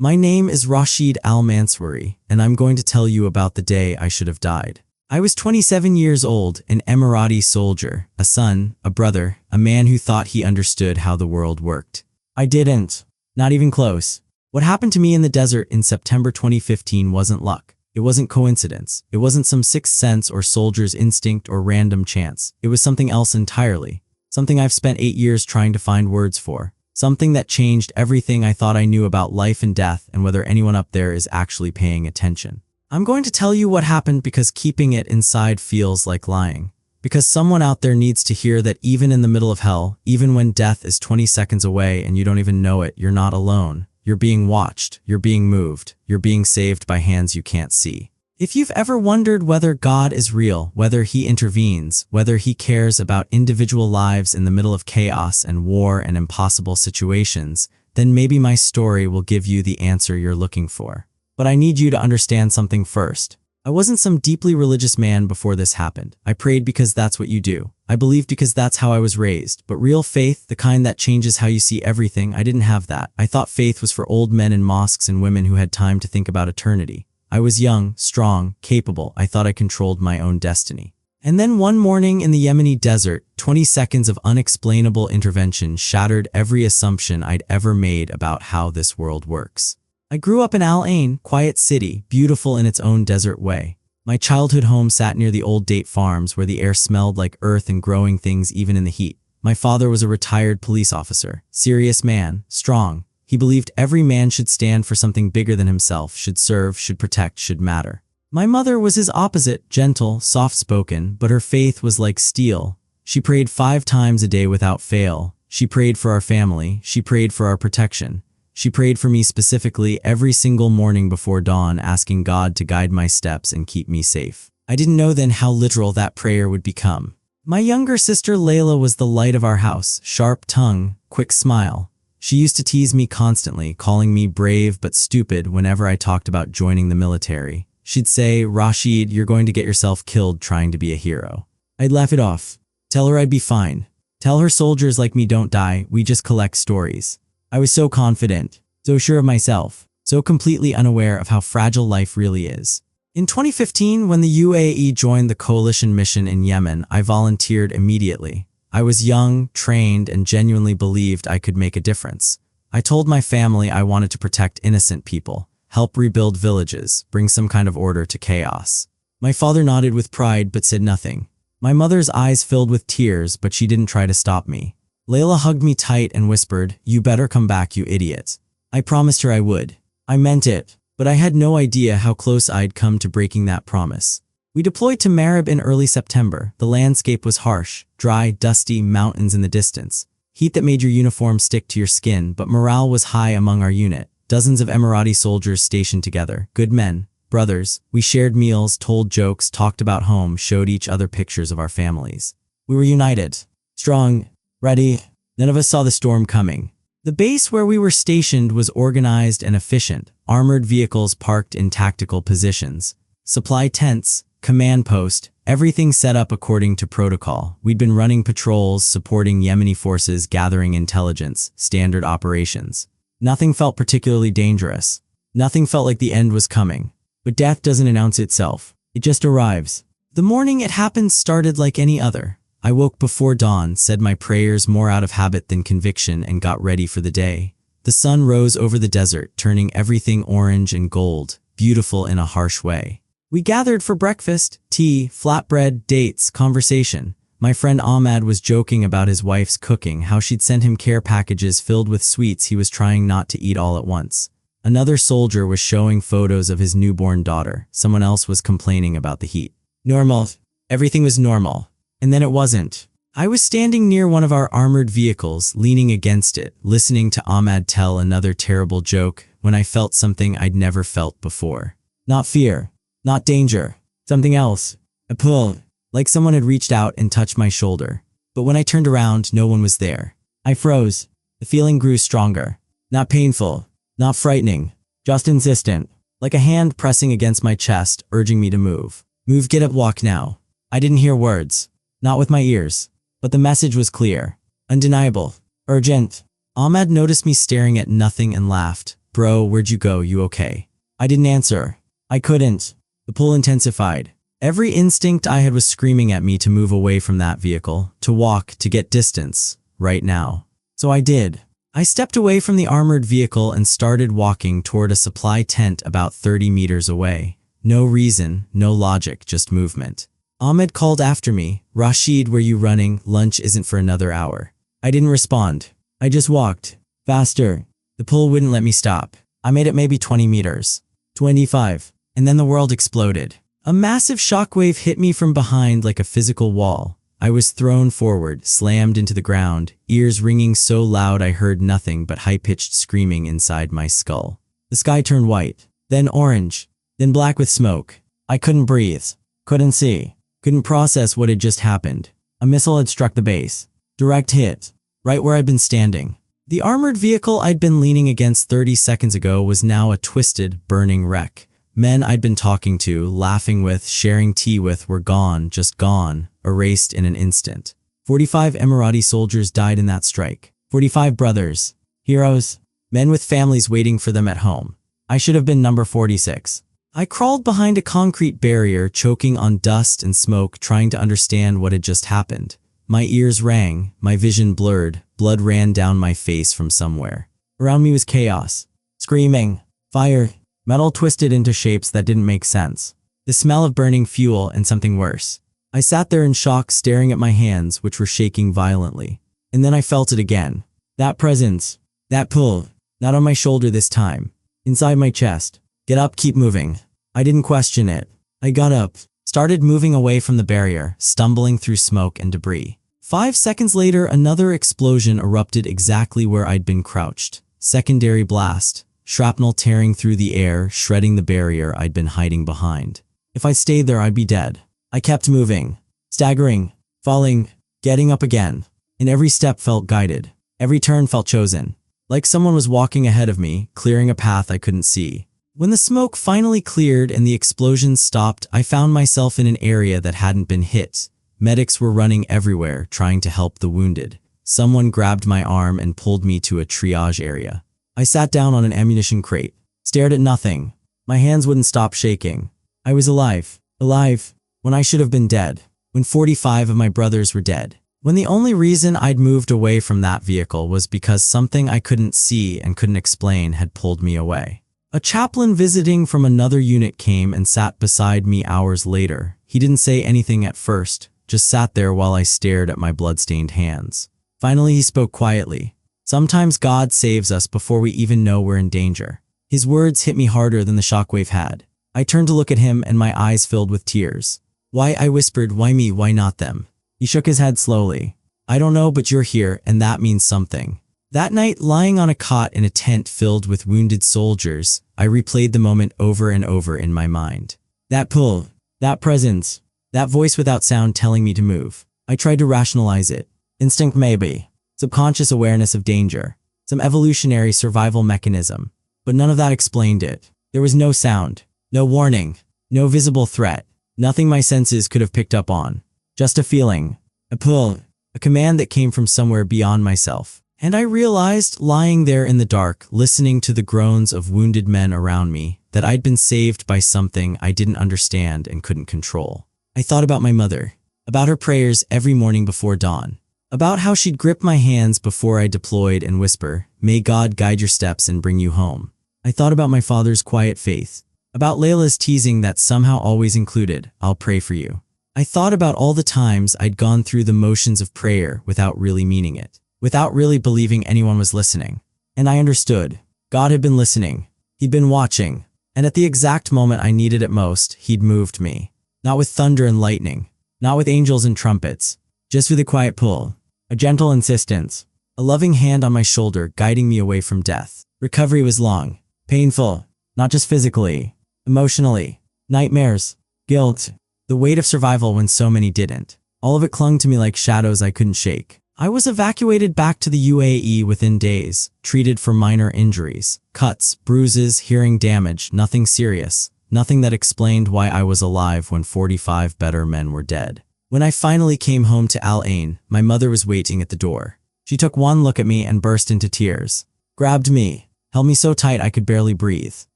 My name is Rashid Al-Mansouri, and I'm going to tell you about the day I should have died. I was 27 years old, an Emirati soldier, a son, a brother, a man who thought he understood how the world worked. I didn't. Not even close. What happened to me in the desert in September 2015 wasn't luck. It wasn't coincidence. It wasn't some sixth sense or soldier's instinct or random chance. It was something else entirely. Something I've spent 8 years trying to find words for. Something that changed everything I thought I knew about life and death and whether anyone up there is actually paying attention. I'm going to tell you what happened because keeping it inside feels like lying. Because someone out there needs to hear that even in the middle of hell, even when death is 20 seconds away and you don't even know it, you're not alone. You're being watched, you're being moved, you're being saved by hands you can't see. If you've ever wondered whether God is real, whether he intervenes, whether he cares about individual lives in the middle of chaos and war and impossible situations, then maybe my story will give you the answer you're looking for. But I need you to understand something first. I wasn't some deeply religious man before this happened. I prayed because that's what you do. I believed because that's how I was raised. But real faith, the kind that changes how you see everything, I didn't have that. I thought faith was for old men in mosques and women who had time to think about eternity. I was young, strong, capable. I thought I controlled my own destiny. And then one morning in the Yemeni desert, 20 seconds of unexplainable intervention shattered every assumption I'd ever made about how this world works. I grew up in Al Ain, quiet city, beautiful in its own desert way. My childhood home sat near the old date farms where the air smelled like earth and growing things even in the heat. My father was a retired police officer, serious man, strong. He believed every man should stand for something bigger than himself, should serve, should protect, should matter. My mother was his opposite, gentle, soft-spoken, but her faith was like steel. She prayed 5 times a day without fail. She prayed for our family. She prayed for our protection. She prayed for me specifically every single morning before dawn, asking God to guide my steps and keep me safe. I didn't know then how literal that prayer would become. My younger sister Layla was the light of our house, sharp tongue, quick smile. She used to tease me constantly, calling me brave but stupid whenever I talked about joining the military. She'd say, "Rashid, you're going to get yourself killed trying to be a hero." I'd laugh it off. Tell her I'd be fine. Tell her soldiers like me don't die, we just collect stories. I was so confident, so sure of myself, so completely unaware of how fragile life really is. In 2015, when the UAE joined the coalition mission in Yemen, I volunteered immediately. I was young, trained, and genuinely believed I could make a difference. I told my family I wanted to protect innocent people, help rebuild villages, bring some kind of order to chaos. My father nodded with pride but said nothing. My mother's eyes filled with tears, but she didn't try to stop me. Layla hugged me tight and whispered, "You better come back, you idiot." I promised her I would. I meant it, but I had no idea how close I'd come to breaking that promise. We deployed to Marib in early September. The landscape was harsh, dry, dusty, mountains in the distance. Heat that made your uniform stick to your skin, but morale was high among our unit. Dozens of Emirati soldiers stationed together, good men, brothers. We shared meals, told jokes, talked about home, showed each other pictures of our families. We were united, strong, ready. None of us saw the storm coming. The base where we were stationed was organized and efficient, armored vehicles parked in tactical positions, supply tents, command post, everything set up according to protocol. We'd been running patrols, supporting Yemeni forces, gathering intelligence, standard operations. Nothing felt particularly dangerous. Nothing felt like the end was coming. But death doesn't announce itself. It just arrives. The morning it happened started like any other. I woke before dawn, said my prayers more out of habit than conviction, and got ready for the day. The sun rose over the desert, turning everything orange and gold, beautiful in a harsh way. We gathered for breakfast, tea, flatbread, dates, conversation. My friend Ahmad was joking about his wife's cooking, how she'd sent him care packages filled with sweets he was trying not to eat all at once. Another soldier was showing photos of his newborn daughter. Someone else was complaining about the heat. Normal. Everything was normal. And then it wasn't. I was standing near one of our armored vehicles, leaning against it, listening to Ahmad tell another terrible joke, when I felt something I'd never felt before. Not fear. Not danger. Something else. A pull. Like someone had reached out and touched my shoulder. But when I turned around, no one was there. I froze. The feeling grew stronger. Not painful. Not frightening. Just insistent. Like a hand pressing against my chest, urging me to move. Move, get up, walk now. I didn't hear words. Not with my ears. But the message was clear. Undeniable. Urgent. Ahmad noticed me staring at nothing and laughed. "Bro, where'd you go? You okay?" I didn't answer. I couldn't. The pull intensified. Every instinct I had was screaming at me to move away from that vehicle, to walk, to get distance, right now. So I did. I stepped away from the armored vehicle and started walking toward a supply tent about 30 meters away. No reason, no logic, just movement. Ahmed called after me, "Rashid, where you running? Lunch isn't for another hour." I didn't respond. I just walked. Faster. The pull wouldn't let me stop. I made it maybe 20 meters. 25. And then the world exploded. A massive shockwave hit me from behind like a physical wall. I was thrown forward, slammed into the ground, ears ringing so loud I heard nothing but high-pitched screaming inside my skull. The sky turned white, then orange, then black with smoke. I couldn't breathe, couldn't see, couldn't process what had just happened. A missile had struck the base. Direct hit, right where I'd been standing. The armored vehicle I'd been leaning against 30 seconds ago was now a twisted, burning wreck. Men I'd been talking to, laughing with, sharing tea with were gone, just gone, erased in an instant. 45 Emirati soldiers died in that strike. 45 brothers, heroes, men with families waiting for them at home. I should have been number 46. I crawled behind a concrete barrier, choking on dust and smoke, trying to understand what had just happened. My ears rang, my vision blurred, blood ran down my face from somewhere. Around me was chaos. Screaming, fire, metal twisted into shapes that didn't make sense. The smell of burning fuel and something worse. I sat there in shock, staring at my hands, which were shaking violently. And then I felt it again. That presence, that pull, not on my shoulder this time. Inside my chest. Get up, keep moving. I didn't question it. I got up, started moving away from the barrier, stumbling through smoke and debris. 5 seconds later, another explosion erupted exactly where I'd been crouched. Secondary blast, shrapnel tearing through the air, shredding the barrier I'd been hiding behind. If I stayed there, I'd be dead. I kept moving, staggering, falling, getting up again. And every step felt guided. Every turn felt chosen. Like someone was walking ahead of me, clearing a path I couldn't see. When the smoke finally cleared and the explosions stopped, I found myself in an area that hadn't been hit. Medics were running everywhere, trying to help the wounded. Someone grabbed my arm and pulled me to a triage area. I sat down on an ammunition crate, stared at nothing. My hands wouldn't stop shaking. I was alive. Alive. When I should have been dead. When 45 of my brothers were dead. When the only reason I'd moved away from that vehicle was because something I couldn't see and couldn't explain had pulled me away. A chaplain visiting from another unit came and sat beside me hours later. He didn't say anything at first, just sat there while I stared at my blood-stained hands. Finally, he spoke quietly. "Sometimes God saves us before we even know we're in danger." His words hit me harder than the shockwave had. I turned to look at him and my eyes filled with tears. "Why?" I whispered. "Why me? Why not them?" He shook his head slowly. "I don't know, but you're here, and that means something." That night, lying on a cot in a tent filled with wounded soldiers, I replayed the moment over and over in my mind. That pull, that presence, that voice without sound telling me to move. I tried to rationalize it. Instinct maybe. Subconscious awareness of danger. Some evolutionary survival mechanism. But none of that explained it. There was no sound, no warning, no visible threat. Nothing my senses could have picked up on. Just a feeling, a pull, a command that came from somewhere beyond myself. And I realized, lying there in the dark, listening to the groans of wounded men around me, that I'd been saved by something I didn't understand and couldn't control. I thought about my mother, about her prayers every morning before dawn, about how she'd grip my hands before I deployed and whisper, "May God guide your steps and bring you home." I thought about my father's quiet faith, about Layla's teasing that somehow always included, "I'll pray for you." I thought about all the times I'd gone through the motions of prayer without really meaning it. Without really believing anyone was listening. And I understood. God had been listening. He'd been watching. And at the exact moment I needed it most, he'd moved me. Not with thunder and lightning. Not with angels and trumpets. Just with a quiet pull. A gentle insistence. A loving hand on my shoulder guiding me away from death. Recovery was long. Painful. Not just physically. Emotionally. Nightmares. Guilt. The weight of survival when so many didn't. All of it clung to me like shadows I couldn't shake. I was evacuated back to the UAE within days, treated for minor injuries, cuts, bruises, hearing damage, nothing serious, nothing that explained why I was alive when 45 better men were dead. When I finally came home to Al Ain, my mother was waiting at the door. She took one look at me and burst into tears, grabbed me, held me so tight I could barely breathe.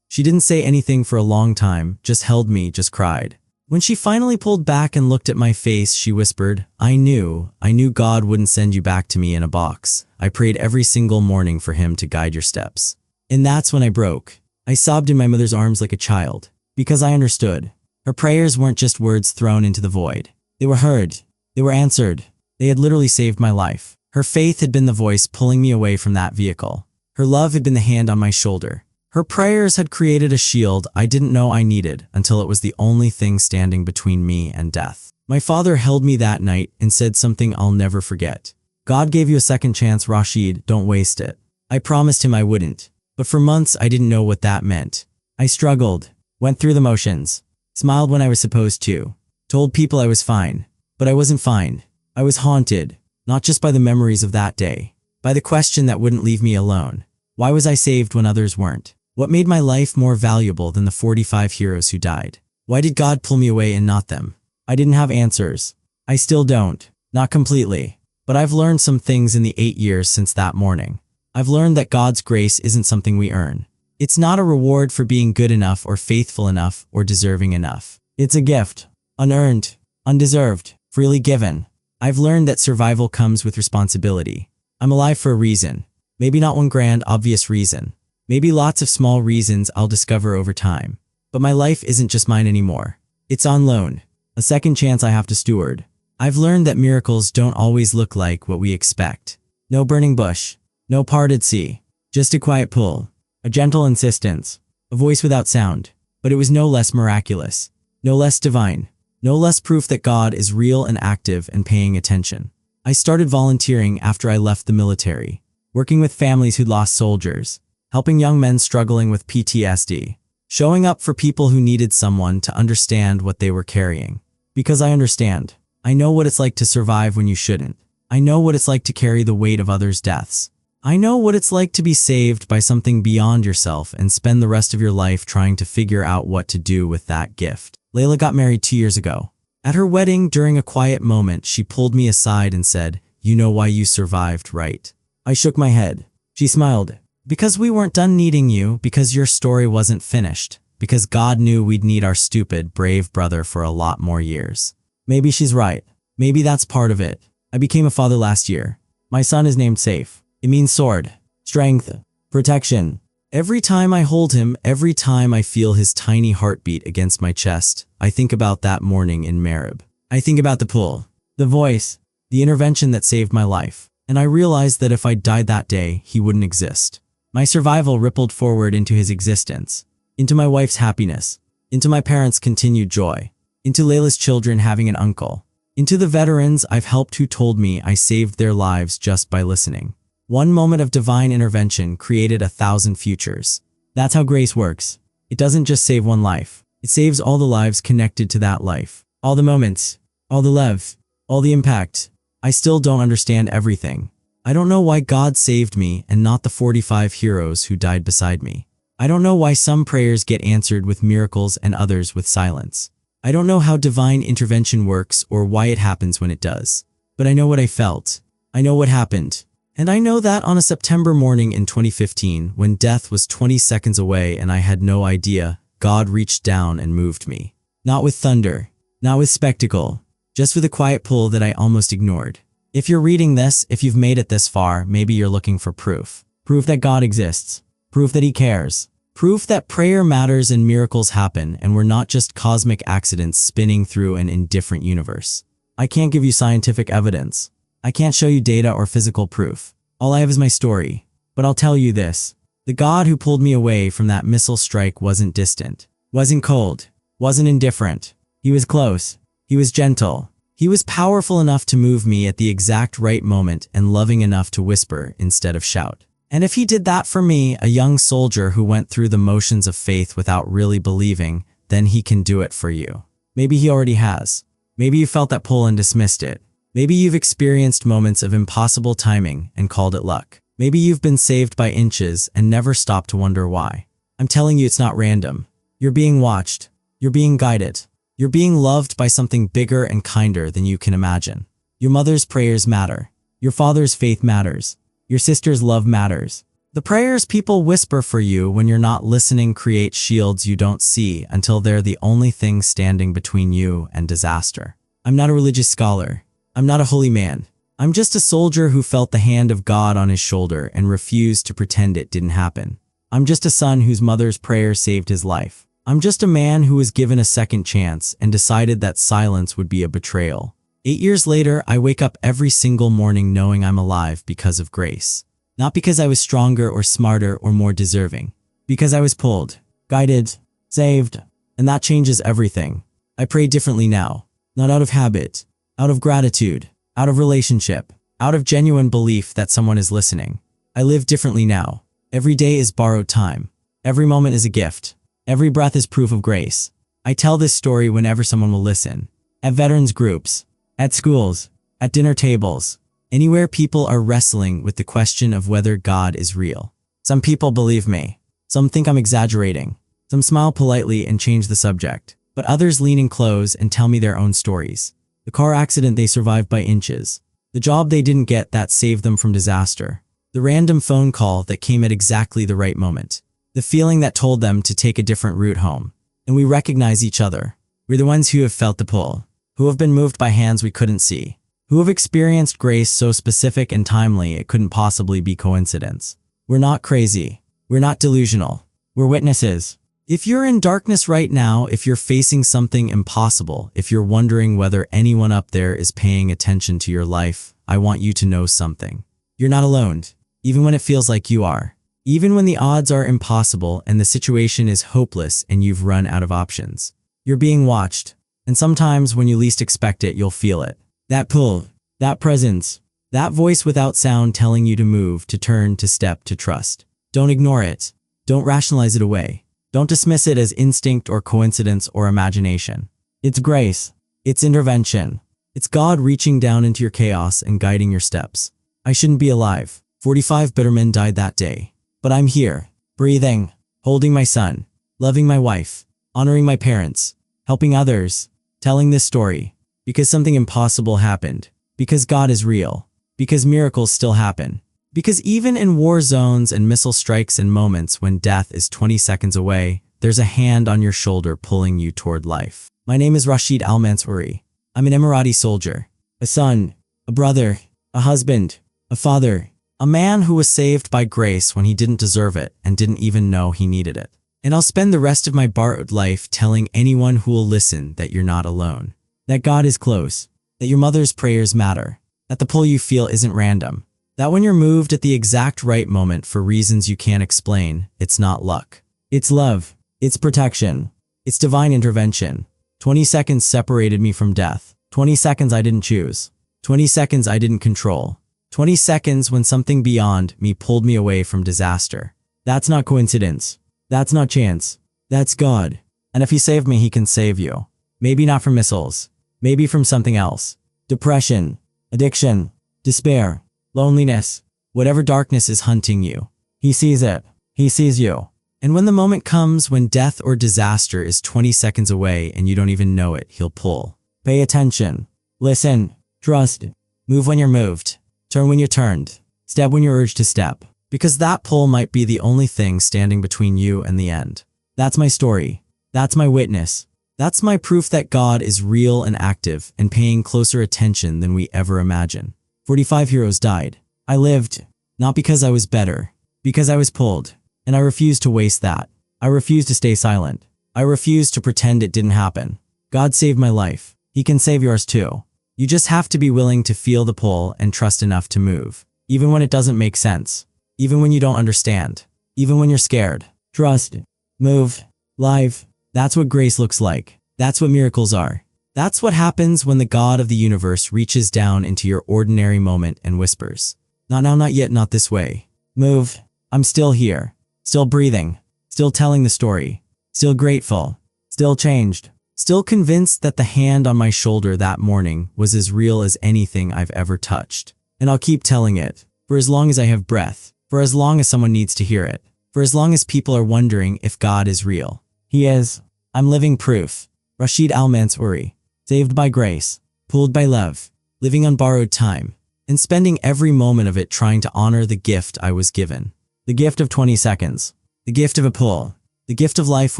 She didn't say anything for a long time, just held me, just cried. When she finally pulled back and looked at my face, she whispered, I knew God wouldn't send you back to me in a box. I prayed every single morning for him to guide your steps. And that's when I broke. I sobbed in my mother's arms like a child, because I understood. Her prayers weren't just words thrown into the void. They were heard. They were answered. They had literally saved my life. Her faith had been the voice pulling me away from that vehicle. Her love had been the hand on my shoulder. Her prayers had created a shield I didn't know I needed until it was the only thing standing between me and death. My father held me that night and said something I'll never forget. God gave you a second chance, Rashid, don't waste it. I promised him I wouldn't. But for months I didn't know what that meant. I struggled, went through the motions, smiled when I was supposed to, told people I was fine. But I wasn't fine. I was haunted, not just by the memories of that day, by the question that wouldn't leave me alone. Why was I saved when others weren't? What made my life more valuable than the 45 heroes who died? Why did God pull me away and not them? I didn't have answers. I still don't. Not completely. But I've learned some things in the 8 years since that morning. I've learned that God's grace isn't something we earn. It's not a reward for being good enough or faithful enough or deserving enough. It's a gift. Unearned. Undeserved. Freely given. I've learned that survival comes with responsibility. I'm alive for a reason. Maybe not one grand, obvious reason. Maybe lots of small reasons I'll discover over time. But my life isn't just mine anymore. It's on loan. A second chance I have to steward. I've learned that miracles don't always look like what we expect. No burning bush. No parted sea. Just a quiet pull. A gentle insistence. A voice without sound. But it was no less miraculous. No less divine. No less proof that God is real and active and paying attention. I started volunteering after I left the military. Working with families who'd lost soldiers. Helping young men struggling with PTSD, showing up for people who needed someone to understand what they were carrying. Because I understand. I know what it's like to survive when you shouldn't. I know what it's like to carry the weight of others' deaths. I know what it's like to be saved by something beyond yourself and spend the rest of your life trying to figure out what to do with that gift. Layla got married 2 years ago. At her wedding, during a quiet moment, she pulled me aside and said, "You know why you survived, right?" I shook my head. She smiled. "Because we weren't done needing you, because your story wasn't finished, because God knew we'd need our stupid, brave brother for a lot more years." Maybe she's right. Maybe that's part of it. I became a father last year. My son is named Safe. It means sword, strength, protection. Every time I hold him, every time I feel his tiny heartbeat against my chest, I think about that morning in Marib. I think about the pull, the voice, the intervention that saved my life. And I realized that if I died that day, he wouldn't exist. My survival rippled forward into his existence, into my wife's happiness, into my parents' continued joy, into Layla's children having an uncle, into the veterans I've helped who told me I saved their lives just by listening. One moment of divine intervention created 1,000 futures. That's how grace works. It doesn't just save one life. It saves all the lives connected to that life. All the moments, all the love, all the impact. I still don't understand everything. I don't know why God saved me and not the 45 heroes who died beside me. I don't know why some prayers get answered with miracles and others with silence. I don't know how divine intervention works or why it happens when it does. But I know what I felt. I know what happened. And I know that on a September morning in 2015, when death was 20 seconds away and I had no idea, God reached down and moved me. Not with thunder, not with spectacle, just with a quiet pull that I almost ignored. If you're reading this, if you've made it this far, maybe you're looking for proof. Proof that God exists. Proof that He cares. Proof that prayer matters and miracles happen and we're not just cosmic accidents spinning through an indifferent universe. I can't give you scientific evidence. I can't show you data or physical proof. All I have is my story. But I'll tell you this. The God who pulled me away from that missile strike wasn't distant, wasn't cold, wasn't indifferent. He was close. He was gentle. He was powerful enough to move me at the exact right moment and loving enough to whisper instead of shout. And if He did that for me, a young soldier who went through the motions of faith without really believing, then He can do it for you. Maybe He already has. Maybe you felt that pull and dismissed it. Maybe you've experienced moments of impossible timing and called it luck. Maybe you've been saved by inches and never stopped to wonder why. I'm telling you, it's not random. You're being watched. You're being guided. You're being loved by something bigger and kinder than you can imagine. Your mother's prayers matter. Your father's faith matters. Your sister's love matters. The prayers people whisper for you when you're not listening create shields you don't see until they're the only thing standing between you and disaster. I'm not a religious scholar. I'm not a holy man. I'm just a soldier who felt the hand of God on his shoulder and refused to pretend it didn't happen. I'm just a son whose mother's prayer saved his life. I'm just a man who was given a second chance and decided that silence would be a betrayal. 8 years later, I wake up every single morning knowing I'm alive because of grace. Not because I was stronger or smarter or more deserving. Because I was pulled, guided, saved, and that changes everything. I pray differently now. Not out of habit, out of gratitude, out of relationship, out of genuine belief that someone is listening. I live differently now. Every day is borrowed time. Every moment is a gift. Every breath is proof of grace. I tell this story whenever someone will listen. At veterans groups, at schools, at dinner tables, anywhere people are wrestling with the question of whether God is real. Some people believe me. Some think I'm exaggerating. Some smile politely and change the subject. But others lean in close and tell me their own stories. The car accident they survived by inches. The job they didn't get that saved them from disaster. The random phone call that came at exactly the right moment. The feeling that told them to take a different route home. And we recognize each other. We're the ones who have felt the pull. Who have been moved by hands we couldn't see. Who have experienced grace so specific and timely it couldn't possibly be coincidence. We're not crazy. We're not delusional. We're witnesses. If you're in darkness right now, if you're facing something impossible, if you're wondering whether anyone up there is paying attention to your life, I want you to know something. You're not alone, even when it feels like you are. Even when the odds are impossible and the situation is hopeless and you've run out of options. You're being watched, and sometimes when you least expect it, you'll feel it. That pull, that presence, that voice without sound telling you to move, to turn, to step, to trust. Don't ignore it. Don't rationalize it away. Don't dismiss it as instinct or coincidence or imagination. It's grace. It's intervention. It's God reaching down into your chaos and guiding your steps. I shouldn't be alive. 45 bitter men died that day. But I'm here, breathing, holding my son, loving my wife, honoring my parents, helping others, telling this story. Because something impossible happened. Because God is real. Because miracles still happen. Because even in war zones and missile strikes and moments when death is 20 seconds away, there's a hand on your shoulder pulling you toward life. My name is Rashid Al-Mansouri. I'm an Emirati soldier. A son, a brother, a husband, a father, a man who was saved by grace when he didn't deserve it and didn't even know he needed it. And I'll spend the rest of my borrowed life telling anyone who will listen that you're not alone. That God is close, that your mother's prayers matter, that the pull you feel isn't random, that when you're moved at the exact right moment for reasons you can't explain, it's not luck. It's love. It's protection. It's divine intervention. 20 seconds separated me from death. 20 seconds I didn't choose. 20 seconds I didn't control. 20 seconds when something beyond me pulled me away from disaster. That's not coincidence. That's not chance. That's God. And if He saved me, He can save you. Maybe not from missiles. Maybe from something else. Depression, addiction, despair, loneliness, whatever darkness is hunting you. He sees it. He sees you. And when the moment comes when death or disaster is 20 seconds away and you don't even know it, He'll pull. Pay attention. Listen. Trust. Move when you're moved. Turn when you're turned. Step when you're urged to step. Because that pull might be the only thing standing between you and the end. That's my story. That's my witness. That's my proof that God is real and active and paying closer attention than we ever imagine. 45 heroes died. I lived, not because I was better, because I was pulled. And I refused to waste that. I refused to stay silent. I refused to pretend it didn't happen. God saved my life. He can save yours too. You just have to be willing to feel the pull and trust enough to move. Even when it doesn't make sense. Even when you don't understand. Even when you're scared. Trust. Move. Live. That's what grace looks like. That's what miracles are. That's what happens when the God of the universe reaches down into your ordinary moment and whispers, "Not now, not yet, not this way. Move. I'm still here. Still breathing. Still telling the story. Still grateful. Still changed. Still convinced that the hand on my shoulder that morning was as real as anything I've ever touched. And I'll keep telling it. For as long as I have breath. For as long as someone needs to hear it. For as long as people are wondering if God is real. He is. I'm living proof. Rashid Al-Mansouri. Saved by grace. Pulled by love. Living on borrowed time. And spending every moment of it trying to honor the gift I was given. The gift of 20 seconds. The gift of a pull. The gift of life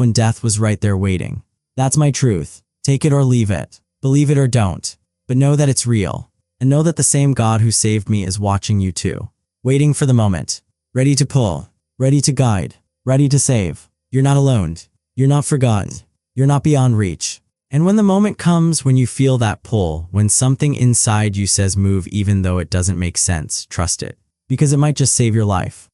when death was right there waiting. That's my truth. Take it or leave it. Believe it or don't. But know that it's real. And know that the same God who saved me is watching you too. Waiting for the moment. Ready to pull. Ready to guide. Ready to save. You're not alone. You're not forgotten. You're not beyond reach. And when the moment comes, when you feel that pull, when something inside you says move even though it doesn't make sense, trust it. Because it might just save your life.